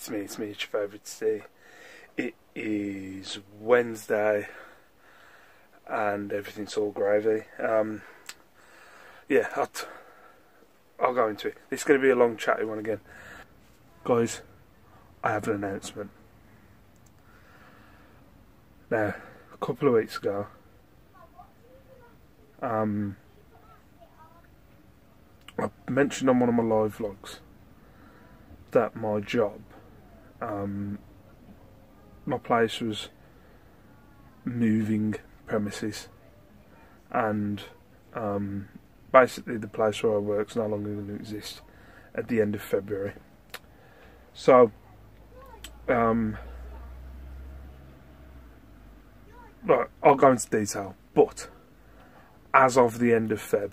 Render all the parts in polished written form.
It's me, it's your favourite Steve. It is Wednesday and everything's all gravy. Yeah, I'll go into it. It's going to be a long chatty one again. Guys, I have an announcement. Now, a couple of weeks ago, I mentioned on one of my live vlogs that my job, my place was moving premises, and basically the place where I work is no longer going to exist at the end of February. So, right, I'll go into detail, but as of the end of Feb,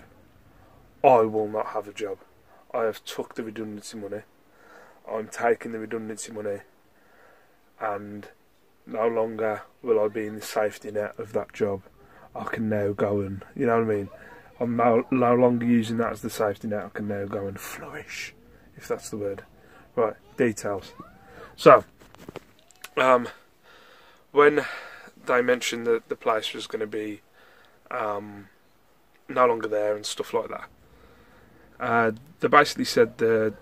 I will not have a job. I have took the redundancy money. I'm taking the redundancy money, and no longer will I be in the safety net of that job. I can now go and, you know what I mean? I'm no longer using that as the safety net. I can now go and flourish, if that's the word. Right, details. So, when they mentioned that the place was going to be no longer there and stuff like that, they basically said that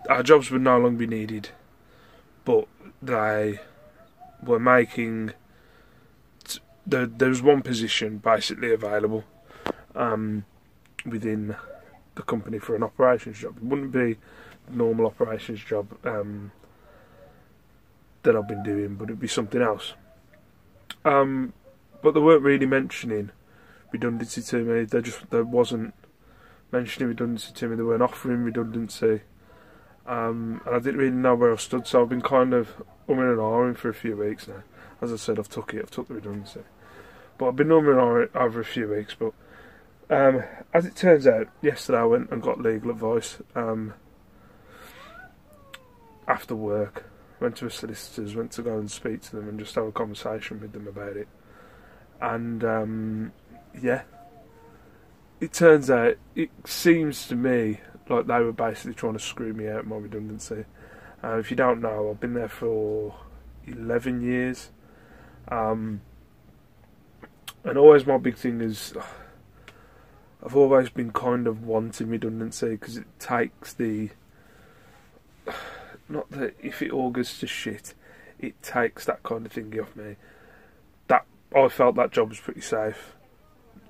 our jobs would no longer be needed, but they were making there was one position basically available within the company for an operations job. It wouldn't be the normal operations job that I've been doing, but it'd be something else. But they weren't really mentioning redundancy to me. They wasn't mentioning redundancy to me. They weren't offering redundancy. And I didn't really know where I stood, so I've been kind of umming and ahhing for a few weeks now. As I said, I've took the redundancy. But I've been umming and ahhing over a few weeks. But as it turns out, yesterday I went and got legal advice after work. Went to a solicitor's, went to go and speak to them and just have a conversation with them about it. And yeah, it turns out, it seems to me like they were basically trying to screw me out of my redundancy. If you don't know, I've been there for 11 years. And always my big thing is, I've always been kind of wanting redundancy, because it takes the, not that if it all goes to shit, it takes that kind of thing off me. That I felt that job was pretty safe.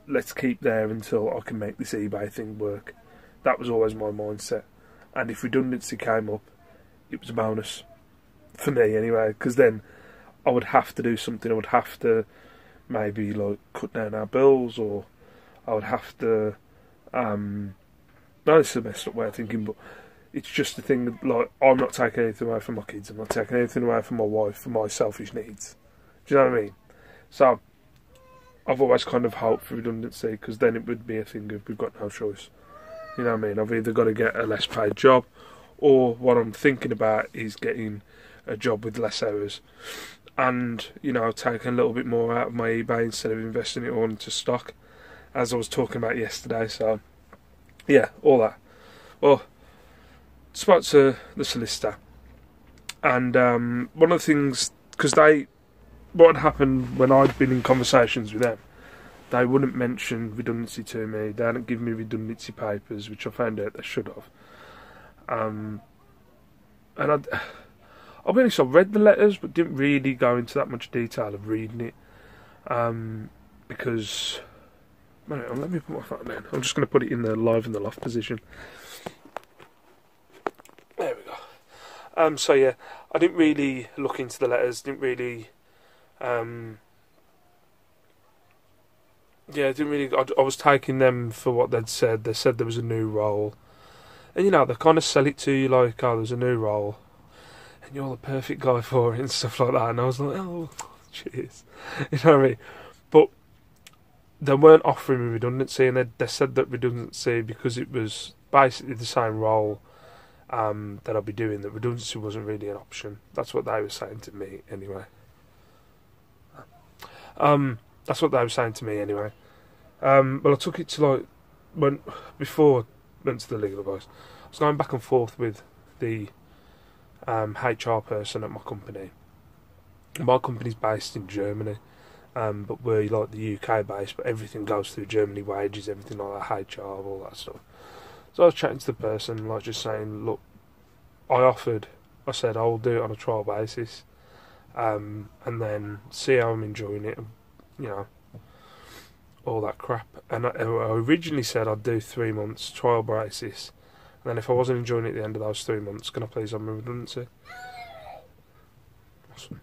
Let's keep there until I can make this eBay thing work. That was always my mindset. And if redundancy came up, it was a bonus. For me anyway, because then I would have to do something. I would have to maybe like cut down our bills, or I would have to no, this is a messed up way of thinking, but it's just the thing that, like, I'm not taking anything away from my kids, I'm not taking anything away from my wife for my selfish needs. Do you know what I mean? So I've always kind of hoped for redundancy, because then it would be a thing of we've got no choice. You know what I mean? I've either got to get a less paid job, or what I'm thinking about is getting a job with less hours, and, you know, taking a little bit more out of my eBay instead of investing it all into stock, as I was talking about yesterday. So yeah, all that. Well, spoke to the solicitor, and one of the things, because what had happened when I'd been in conversations with them, they wouldn't mention redundancy to me. They hadn't given me redundancy papers, which I found out they should have. And I'll be honest, I read the letters, but didn't really go into that much detail of reading it. Because, let me put my phone down. I'm just going to put it in the live in the loft position. There we go. So yeah, I didn't really look into the letters. Didn't really. Yeah, I was taking them for what they'd said. They said there was a new role. And, you know, they kind of sell it to you like, oh, there's a new role, and you're the perfect guy for it and stuff like that. And I was like, oh, cheers. You know what I mean? But they weren't offering me redundancy, and they said that redundancy, because it was basically the same role that I'd be doing, that redundancy wasn't really an option. That's what they were saying to me anyway. That's what they were saying to me anyway. But I took it to, like, before I went to the legal advice, I was going back and forth with the HR person at my company. My company's based in Germany, but we're like the UK based, but everything goes through Germany, wages, everything like that, HR, all that stuff. So I was chatting to the person, like just saying, look, I said I'll do it on a trial basis, and then see how I'm enjoying it, and, you know, all that crap. And I originally said I'd do 3 months trial basis, and then if I wasn't enjoying it at the end of those 3 months, can I please have my redundancy? Awesome.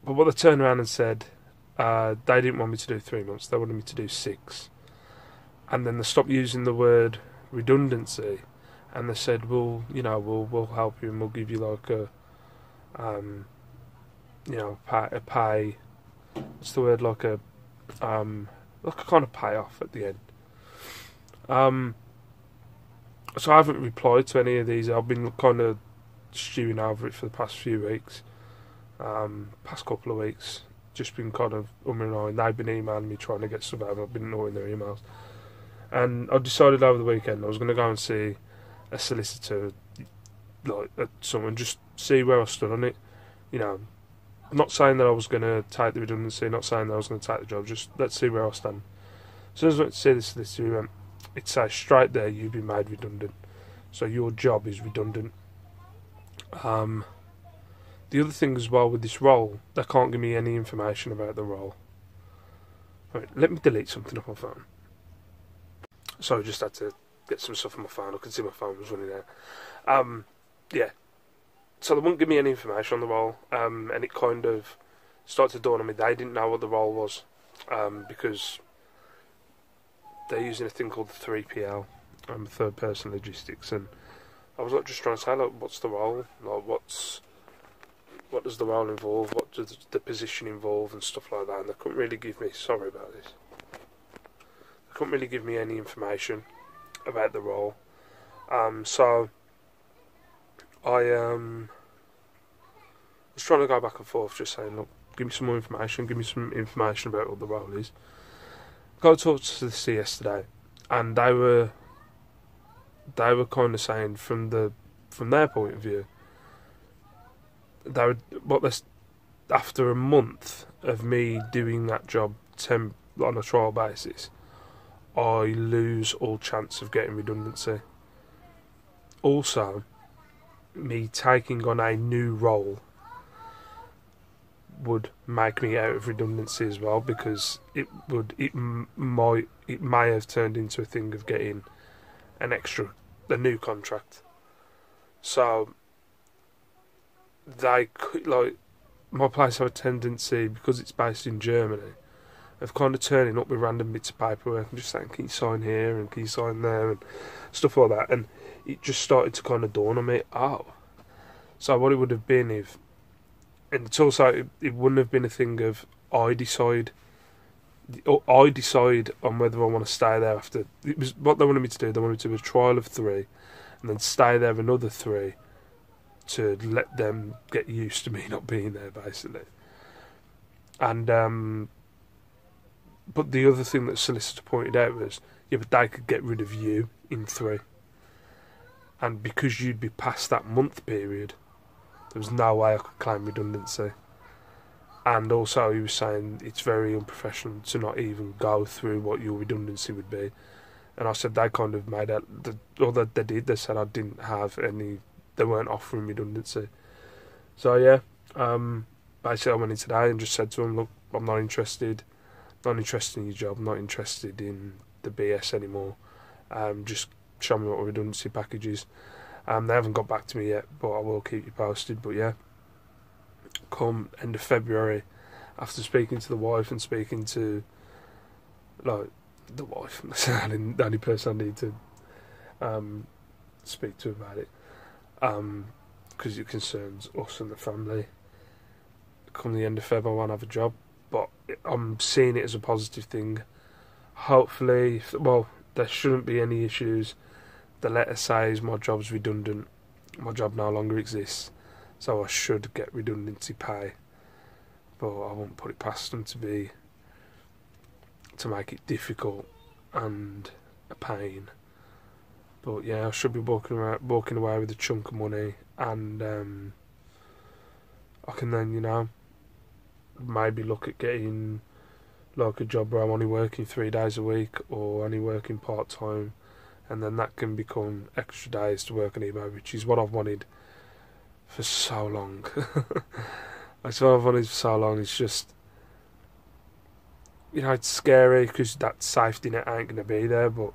But what they turned around and said, they didn't want me to do 3 months, they wanted me to do 6. And then they stopped using the word redundancy, and they said, well, you know, we'll help you and we'll give you like a, you know, pay. What's the word? Like a kind of payoff at the end. So I haven't replied to any of these. I've been kind of stewing over it for the past few weeks, past couple of weeks. Just been kind of and they've been emailing me trying to get stuff out. I've been ignoring their emails, and I decided over the weekend I was going to go and see a solicitor, like someone, just see where I stood on it. You know, not saying that I was going to take the redundancy, not saying that I was going to take the job. Just let's see where I stand. As soon as I went to see the solicitor, he went, it says straight there, you've been made redundant, so your job is redundant. The other thing as well with this role, they can't give me any information about the role. Right, let me delete something off my phone. So I just had to get some stuff on my phone. I could see my phone was running out. Yeah. So they wouldn't give me any information on the role, and it kind of started to dawn on me they didn't know what the role was, because they're using a thing called the 3PL, third person logistics, and I was like just trying to say, like, what's the role? Like, what does the role involve? What does the position involve, and stuff like that? And they couldn't really give me. Sorry about this. They couldn't really give me any information about the role. So I was trying to go back and forth, just saying, look, give me some more information. Give me some information about what the role is. Got to talk to the C yesterday, and they were kind of saying from their point of view, after a month of me doing that job on a trial basis, I lose all chance of getting redundancy. Also, me taking on a new role would make me out of redundancy as well, because it may have turned into a thing of getting a new contract. So they could, like, my place have a tendency, because it's based in Germany, of kind of turning up with random bits of paperwork and just saying, can you sign here and can you sign there and stuff like that. And it just started to kind of dawn on me, so what it would have been if, and it's also, it wouldn't have been a thing of I decide on whether I want to stay there after. It was what they wanted me to do. They wanted me to do a trial of 3 and then stay there another 3 to let them get used to me not being there, basically. And but the other thing that the solicitor pointed out was, yeah, but they could get rid of you in 3, and because you'd be past that month period, there was no way I could claim redundancy. And also he was saying it's very unprofessional to not even go through what your redundancy would be. And I said they kind of made out, or that they did, they said I didn't have any, they weren't offering redundancy. So yeah, basically I went in today and just said to them, look, I'm not interested in your job, I'm not interested in the BS anymore. Just show me what a redundancy package is. They haven't got back to me yet, but I will keep you posted. But yeah, come end of February, after speaking to the wife and speaking to, like, the wife, that's the only person I need to speak to about it, because it concerns us and the family. Come the end of Feb, I won't have a job, but I'm seeing it as a positive thing. Hopefully, well, there shouldn't be any issues. The letter says my job's redundant, my job no longer exists, so I should get redundancy pay. But I won't put it past them to make it difficult and a pain But yeah, I should be walking away with a chunk of money, and I can then, maybe look at getting like a job where I'm only working 3 days a week or only working part time, and then that can become extra days to work on eBay, which is what I've wanted for so long. That's what I've wanted for so long. It's just, it's scary because that safety net ain't going to be there, but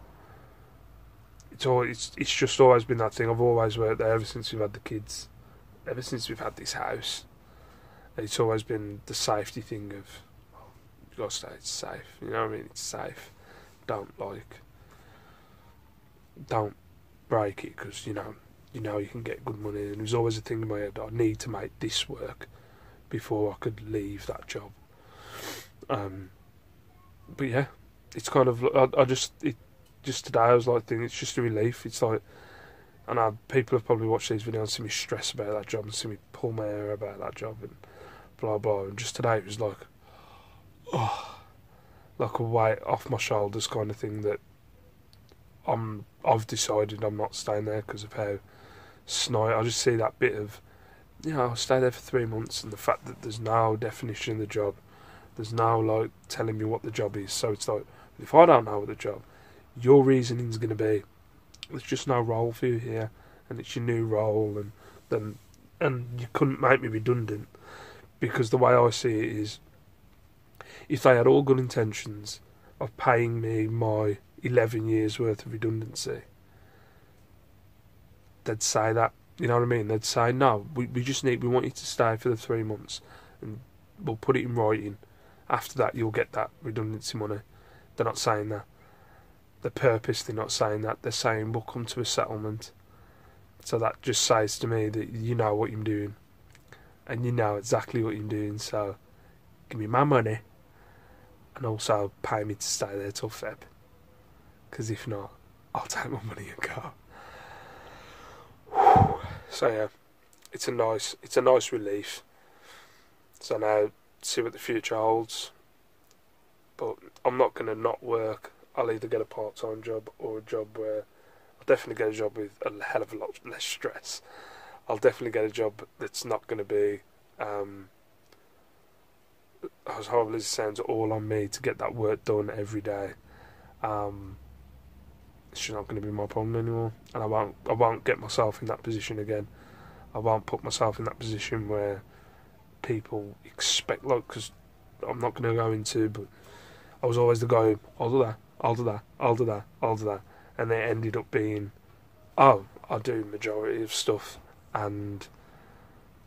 it's just always been that thing. I've always worked there ever since we've had the kids, ever since we've had this house. It's always been the safety thing of, you've got to stay safe, you know what I mean? It's safe. Don't break it, because you can get good money. And there's always a thing in my head, I need to make this work before I could leave that job. But yeah, it's kind of, just today I was like thinking, it's just a relief. It's like, I know people have probably watched these videos and seen me stress about that job and seen me pull my hair about that job and blah blah, and just today it was like, like a weight off my shoulders kind of thing, that I've decided I'm not staying there because of how I just see that bit of, I'll stay there for 3 months, and the fact that there's no definition of the job, there's no like telling me what the job is. So it's like, if I don't know what the job, your reasoning's going to be, there's just no role for you here, and it's your new role, and you couldn't make me redundant, because the way I see it is, if they had all good intentions of paying me my 11 years worth of redundancy, they'd say that, you know what I mean? They'd say, no, we want you to stay for the 3 months, and we'll put it in writing. After that, you'll get that redundancy money. They're not saying that. They're purposely not saying that. They're saying, we'll come to a settlement. So that just says to me that you know what you're doing, and you know exactly what you're doing, so give me my money, and also pay me to stay there till Feb. Because if not, I'll take my money and go. So yeah, it's a nice relief. So now, see what the future holds. But I'm not going to not work. I'll either get a part-time job or a job where I'll definitely get a job with a hell of a lot less stress. I'll definitely get a job that's not going to be, as horrible as it sounds, all on me to get that work done every day. It's just not going to be my problem anymore, and I won't get myself in that position again. I won't put myself in that position where people expect, like, because I'm not going to go into, but I was always the guy who, I'll do that, and they ended up being, I do majority of stuff, and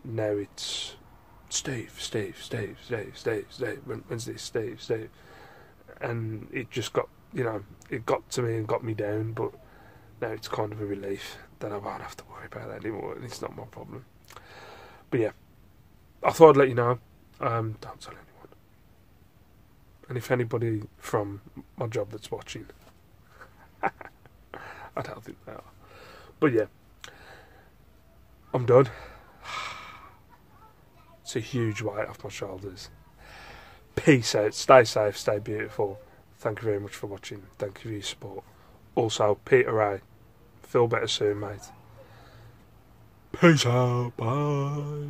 now it's Steve, when's this, Steve, and it just got, it got to me and got me down, but now it's kind of a relief that I won't have to worry about that anymore, and it's not my problem. But yeah, I thought I'd let you know. Don't tell anyone. And if anybody from my job that's watching, I don't think they are. But yeah, I'm done. It's a huge weight off my shoulders. Peace out. Stay safe. Stay beautiful. Thank you very much for watching. Thank you for your support. Also, Peter Ray, feel better soon, mate. Peace out. Bye.